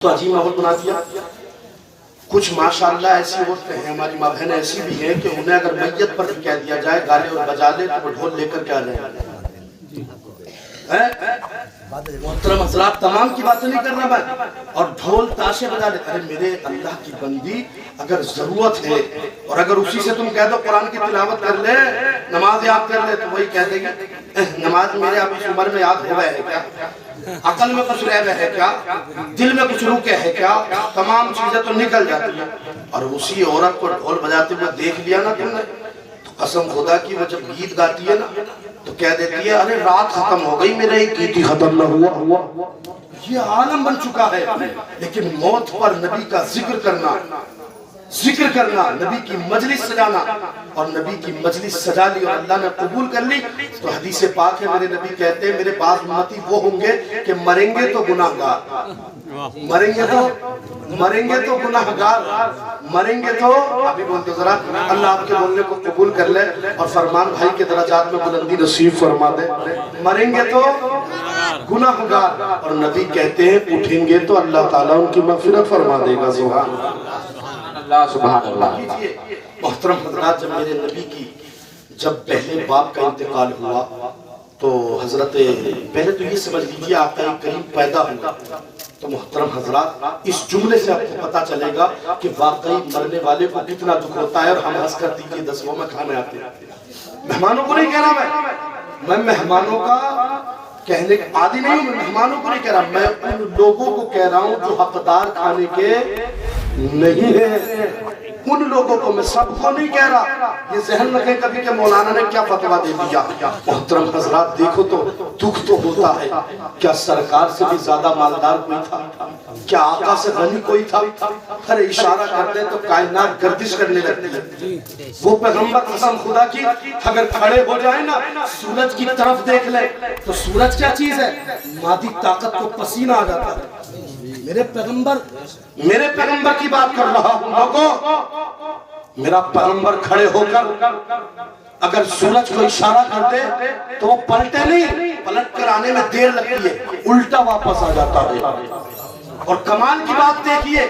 تو عجیب ماحول بنا دیا۔ کچھ ماشاءاللہ ایسی عورتیں ہیں، ہماری ماں بہنیں ایسی بھی ہیں کہ انہیں اگر میت پر بھی کہہ دیا جائے گالے اور بجا لے تو وہ ڈھول لے کر کیا جائے۔ محترم حضرات، تمام کی باتیں نہیں کرنا میں، اور ڈھول تاشے بجا لے۔ ارے میرے اللہ کی بندی، اگر ضرورت ہے اور اگر اسی سے تم کہہ دو قرآن کی تلاوت کر لے، نماز یاد کر لے، تو وہی کہہ دے گی نماز میرے اب اس عمر میں یاد ہوا ہے کیا، عقل میں کچھ رہ ہے کیا، دل میں کچھ رکے ہے کیا، تمام چیزیں تو نکل جاتی ہیں۔ اور اسی عورت کو ڈھول بجاتے ہوئے دیکھ لیا نا تم نے، تو قسم خدا کی وہ جب گیت گاتی ہے نا تو کہہ دیتی ہے ارے رات ختم ہو گئی، میرا ایک گیت ہی ختم نہ ہوا۔ یہ عالم بن چکا ہے، لیکن موت پر نبی کا ذکر کرنا، نبی کی مجلس سجانا، اور نبی کی مجلس سجا لی اور اللہ نے قبول کر لی تو حدیث پاک ہے، میرے نبی کہتے ہیں میرے بعض امتی وہ ہوں گے کہ مریں گے تو گناہگار، مریں گے تو گناہگار، مریں گے تو ابھی بولتے ذرا اللہ آپ کے بولنے کو قبول کر لے اور فرمان بھائی کے درجات میں بلندی نصیب فرما دے، مریں گے تو گناہگار، اور نبی کہتے ہیں اٹھیں گے تو اللہ تعالیٰ ان کی مغفرت فرما دے گا۔ سبحان اللہ، سبحان اللہ۔ محترم حضرات، جب میرے نبی کی جب پہلے باپ کا انتقال ہوا تو حضرت پہلے تو یہ سمجھ لیجیے آقا کریم پیدا ہوا، تو محترم حضرات اس جملے سے آپ کو پتا چلے گا کہ واقعی مرنے والے کو کتنا دکھ ہوتا ہے، اور ہم ہنس کر دیجیے 10 میں کھانے آتے ہیں۔ مہمانوں کو نہیں کہہ رہا میں مہمانوں کا کہنے کا عادی نہیں ہوں، میں مہمانوں کو نہیں کہہ رہا، میں ان لوگوں کو کہہ رہا ہوں جو حقدار کھانے کے نہیں ہے، ان لوگوں کو، میں سب کو نہیں کہہ رہا۔ یہ ذہن رکھیں کبھی کہ مولانا نے کیا فتویٰ دے دیا۔ محترم حضرات دیکھو تو دکھ تو ہوتا ہے، کیا سرکار سے بھی زیادہ مالدار کوئی تھا، کیا آقا سے غنی کوئی تھا؟ ہر اشارہ کرتے تو کائنات گردش کرنے لگتی ہے۔ وہ پیغمبر قسم خدا کی اگر کھڑے ہو جائیں نا سورج کی طرف دیکھ لے تو سورج کیا چیز ہے، مادی طاقت کو پسینہ آ جاتا ہے۔ میرے پیغمبر کی بات کر رہا ہوں لوگوں، میرا پیغمبر کھڑے ہو کر اگر سورج کو اشارہ کرتے تو وہ پلٹے نہیں، پلٹ کر آنے میں دیر لگتی ہے، الٹا واپس آ جاتا ہے۔ اور کمال کی بات دیکھیے،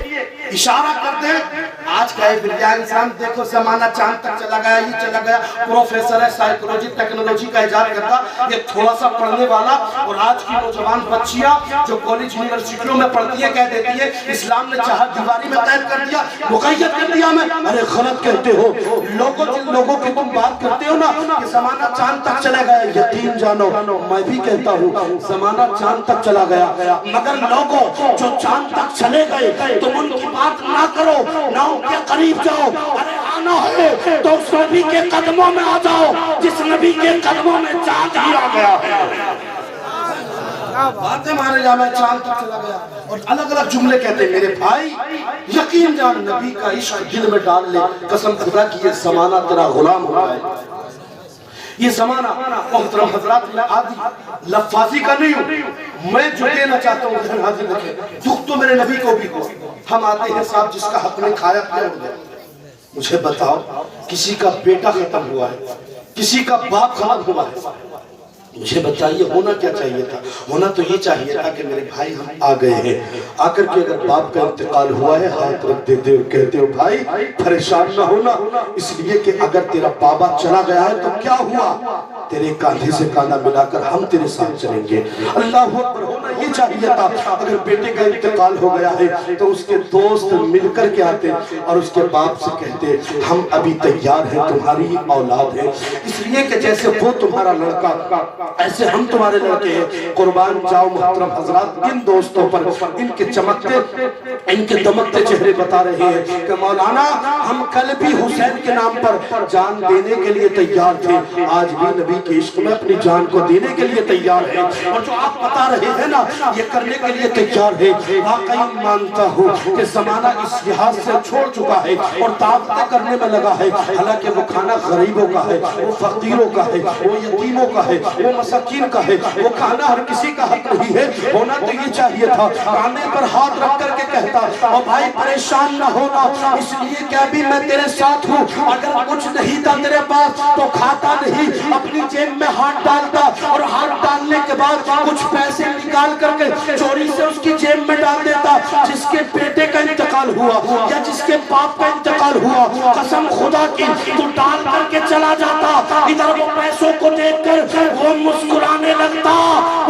اشارہ کرتے ہیں آج کا بلیا انسان دیکھو زمانہ چاند تک چلا گیا، یہ چلا گیا، پروفیسر ہے سائیکولوجی ٹیکنالوجی کا ایجاد کرتا، یہ تھوڑا سا پڑھنے والا، اور آج کی نوجوان بچیاں جو کالج یونیورسٹیوں میں پڑھتی ہیں کہہ دیتی ہے اسلام نے چاہت دیواری میں قید کر دیا، مقید کر دیا میں۔ ارے غلط کہتے ہو، جن لوگوں کی تم بات کرتے ہو نا کہ زمانہ چاند تک چلا گیا، یقین جانو میں بھی کہتا ہوں زمانہ چاند تک چلا گیا، مگر لوگوں جو چاند تک چلے گئے تم ان کی بات نہ کرو، نہ ان کے قریب جاؤ۔ ارے آنا ہے تو اس نبی کے قدموں میں آ جاؤ جس نبی کے قدموں میں چاند ہی آ گیا ہے۔ باتیں مارے جا میں چاند تک چلا گیا، اور الگ الگ جملے کہتے ہیں۔ میرے بھائی یقین جان نبی کا عشق دل میں ڈال لے، قسم خدا کی یہ زمانہ تیرا غلام ہو رہا ہے۔ یہ زمانہ محترم حضرات میں آدھی لفاظی کا نہیں ہوں، میں جو دینا چاہتا ہوں ذہن حاضر رکھیں، دکھ تو میرے نبی کو بھی ہو۔ ہم آتے ہیں صاحب جس کا حق میں کھایا پیا ہو گیا، مجھے بتاؤ کسی کا بیٹا ختم ہوا ہے، کسی کا باپ ختم ہوا ہے، مجھے بتائیے ہونا کیا چاہیے تھا؟ ہونا تو یہ چاہیے تھا کہ میرے بھائی ہم آ گئے ہیں، آ کر کے اگر باپ کا انتقال ہوا ہے ہاتھ رکھ دیتے ہو، کہتے ہو بھائی پریشان نہ ہونا، اس لیے کہ اگر تیرا بابا چلا گیا ہے تو کیا ہوا، تیرے کاندھے سے کاندھا ملا کر ہم تیرے ساتھ چلیں گے۔ اللہ اکبر، ہونا یہ چاہیے تھا اگر بیٹے کا انتقال ہو گیا ہے تو اس کے دوست مل کر کے آتے اور اس کے باپ سے کہتے ہم ابھی تیار ہیں، تمہاری اولاد ہے، اس لیے کہ جیسے وہ تمہارا لڑکا ایسے ہم تمہارے لڑکے ہیں، قربان جاؤ۔ محترم حضرات ان دوستوں پر ان کے چمکتے ان کے دمکتے چہرے بتا رہے ہیں کہ مولانا ہم کل بھی حسین کے نام پر جان دینے کے لیے تیار تھے، آج بھی نبی کے عشق میں اپنی جان کو دینے کے لیے تیار ہیں، اور جو آپ بتا رہے ہیں نا یہ کرنے کے لیے تیار ہے۔ واقعی مانتا ہوں کہ زمانہ اس لحاظ سے چھوڑ چکا ہے اور دعوتیں کرنے میں لگا ہے، حالانکہ وہ کھانا غریبوں کا ہے، وہ فقیروں کا ہے، وہ یتیموں کا ہے، وہ مساکین کا ہے، وہ کھانا ہر کسی کا حق نہیں ہے۔ ہونا تو یہ چاہیے تھا کاندھے پر ہاتھ رکھ کر کے کہتا اور بھائی پریشان نہ ہونا، اس لیے کہ ابھی میں تیرے ساتھ ہوں، اگر کچھ نہیں تھا تیرے پاس تو کھاتا نہیں، اپنی جیب میں ہاتھ ڈالتا اور ہاتھ ڈالنے کے بعد کچھ پیسے نکال کر کے چوری سے اس کی جیب میں ڈال دیتا۔ جس کے بیٹے کا انتقال ہوا یا جس کے باپ کا انتقال ہوا، قسم خدا کی تو ڈال کر کے چلا جاتا، ادھر وہ پیسوں کو دیکھ کر وہ مسکرانے لگتا،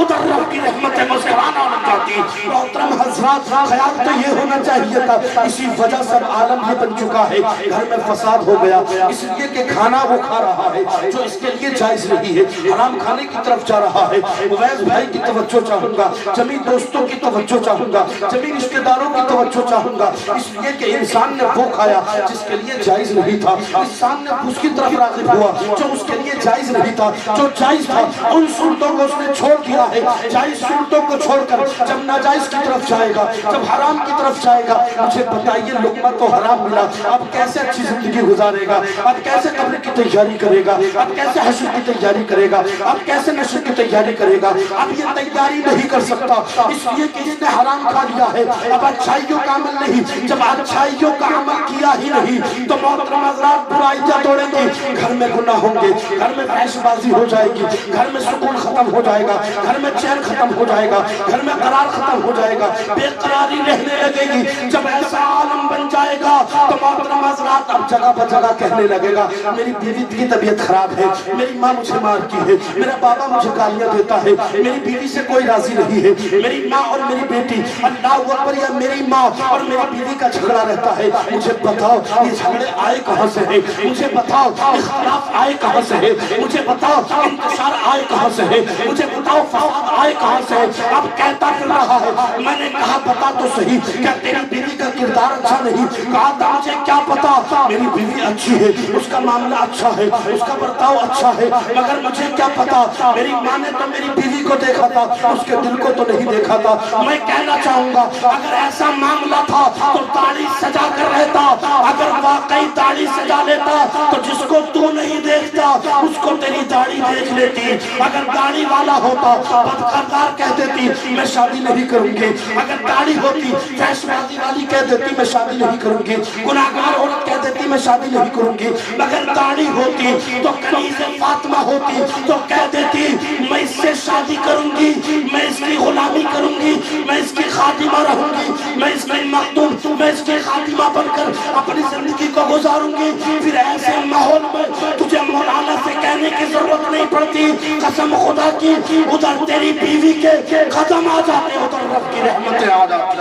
ادھر رب کی رحمت مسکرانا لگ جاتی۔ محترم حضرات، خیال تو یہ ہونا چاہیے تھا، اسی وجہ سے عالم یہ بن چکا ہے، گھر میں فساد ہو گیا، اس لیے کہ کھانا وہ کھا رہا ہے جو اس کے لیے جائز نہیں ہے، حرام کھانے کی طرف جا رہا ہے۔ اویس بھائی کی توجہ چاہوں گا، جمی دوستوں کی توجہ چاہوں گا، جمی رشتہ داروں کی توجہ چاہوں گا، اس لیے کہ انسان نے وہ کھایا جس کے لیے جائز نہیں تھا، انسان نے اس کی طرف راغب ہوا جو اس کے لیے جائز نہیں تھا، جو جائز تھا ان صورتوں کو اس نے چھوڑ دیا ہے، جائز صورتوں کو چھوڑ کر جب ناجائز کی طرف جائے گا، جب حرام کی طرف جائے گا، مجھے بتائیے لقمہ تو حرام ملا، اب کیسے اچھی زندگی گزارے گا، اب کیسے قبر کی تیاری کرے گا، اب کیسے حشر کی تیاری کرے گا، اب کیسے نشر کی تیاری کرے گا، اب یہ تیاری نہیں کر سکتا، اس لیے کہ اس نے حرام کھا لیا ہے، اب اچھائیوں کا عمل نہیں، جب اچھائیوں کا عمل کیا ہی نہیں تو محترم حضرات برائیاں توڑیں گی، گھر میں گناہ ہوں گے، گھر میں فحش بازی ہو جائے گی، گھر میں سکون ختم ہو جائے گا، گھر میں چین ختم ہو جائے گا، گھر میں قرار ختم ہو جائے گا، بے قراری رہنے لگے گی۔ جب ایسا عالم بن جائے گا تو محترم حضرات اب جگہ پر جگہ کہنے لگے گا میری بیوی کی طبیعت خراب ہے، میری ماں مجھے مارتی ہے، میرا بابا مجھے گالیاں دیتا ہے، میری بیوی سے کوئی راضی نہیں ہے، میری ماں اور میری بیٹی اللہ اکبر یا میری ماں اور میری بیوی کا جھگڑا رہتا ہے، مجھے بتاؤ یہ جھگڑے آئے کہاں سے ہیں، مجھے بتاؤ اختلاف آئے کہاں سے ہے، مجھے بتاؤ انتشار آئے کہاں سے ہے، مجھے بتاؤ فساد آئے کہاں سے ہے۔ اب کہتا پھر رہا ہے میں نے کہا بتا تو صحیح کیا تیری بیوی کا کردار اچھا نہیں، کہا تھا مجھے کیا پتا میری بیوی اچھی ہے، اس کا معاملہ اچھا ہے، اس کا برتاؤ اچھا ہے، مگر مجھے کیا پتا میری ماں نے تو میری بیوی کو دیکھا تھا، اس کے دل کو تو نہیں دیکھا تھا۔ میں کہنا چاہوں گا اگر ایسا معاملہ تھا تو داڑھی سجا کر رہتا، اگر واقعی داڑھی سجا لیتا تو جس کو تو نہیں دیکھتا اس کو تیری داڑھی دیکھ لیتی، اگر داڑھی والا ہوتا بدکردار کہہ دیتی میں شادی نہیں کروں گی، اگر داڑھی ہوتی فحش بازی والی کہہ دیتی میں شادی نہیں کروں گی، گناہگار عورت کہہ دیتی میں شادی نہیں کروں گی، مگر داڑھی ہوتی تو کنیز فاطمہ ہوتی تو کہہ دیتی میں اس سے شادی کروں گی، میں اس کی غلامی کروں گی، میں اس کی خادمہ رہوں گی، میں اس کی مخدوم، میں اس کی خادمہ بن کر اپنی زندگی کو گزاروں گی۔ پھر ایسے ماحول میں تجھے مولانا سے کہنے کی ضرورت نہیں پڑتی، قسم خدا کی ادھر تیری بیوی کے قدم آ جاتے، ادھر رب کی رحمتیں آ جاتی،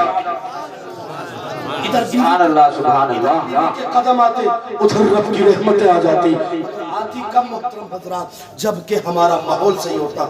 ادھر سبحان اللہ سبحان اللہ کے قدم آتے ادھر رب کی رحمتیں آ جاتی۔ آتی کم محترم حضرات جبکہ ہمارا ماحول صحیح ہوتا۔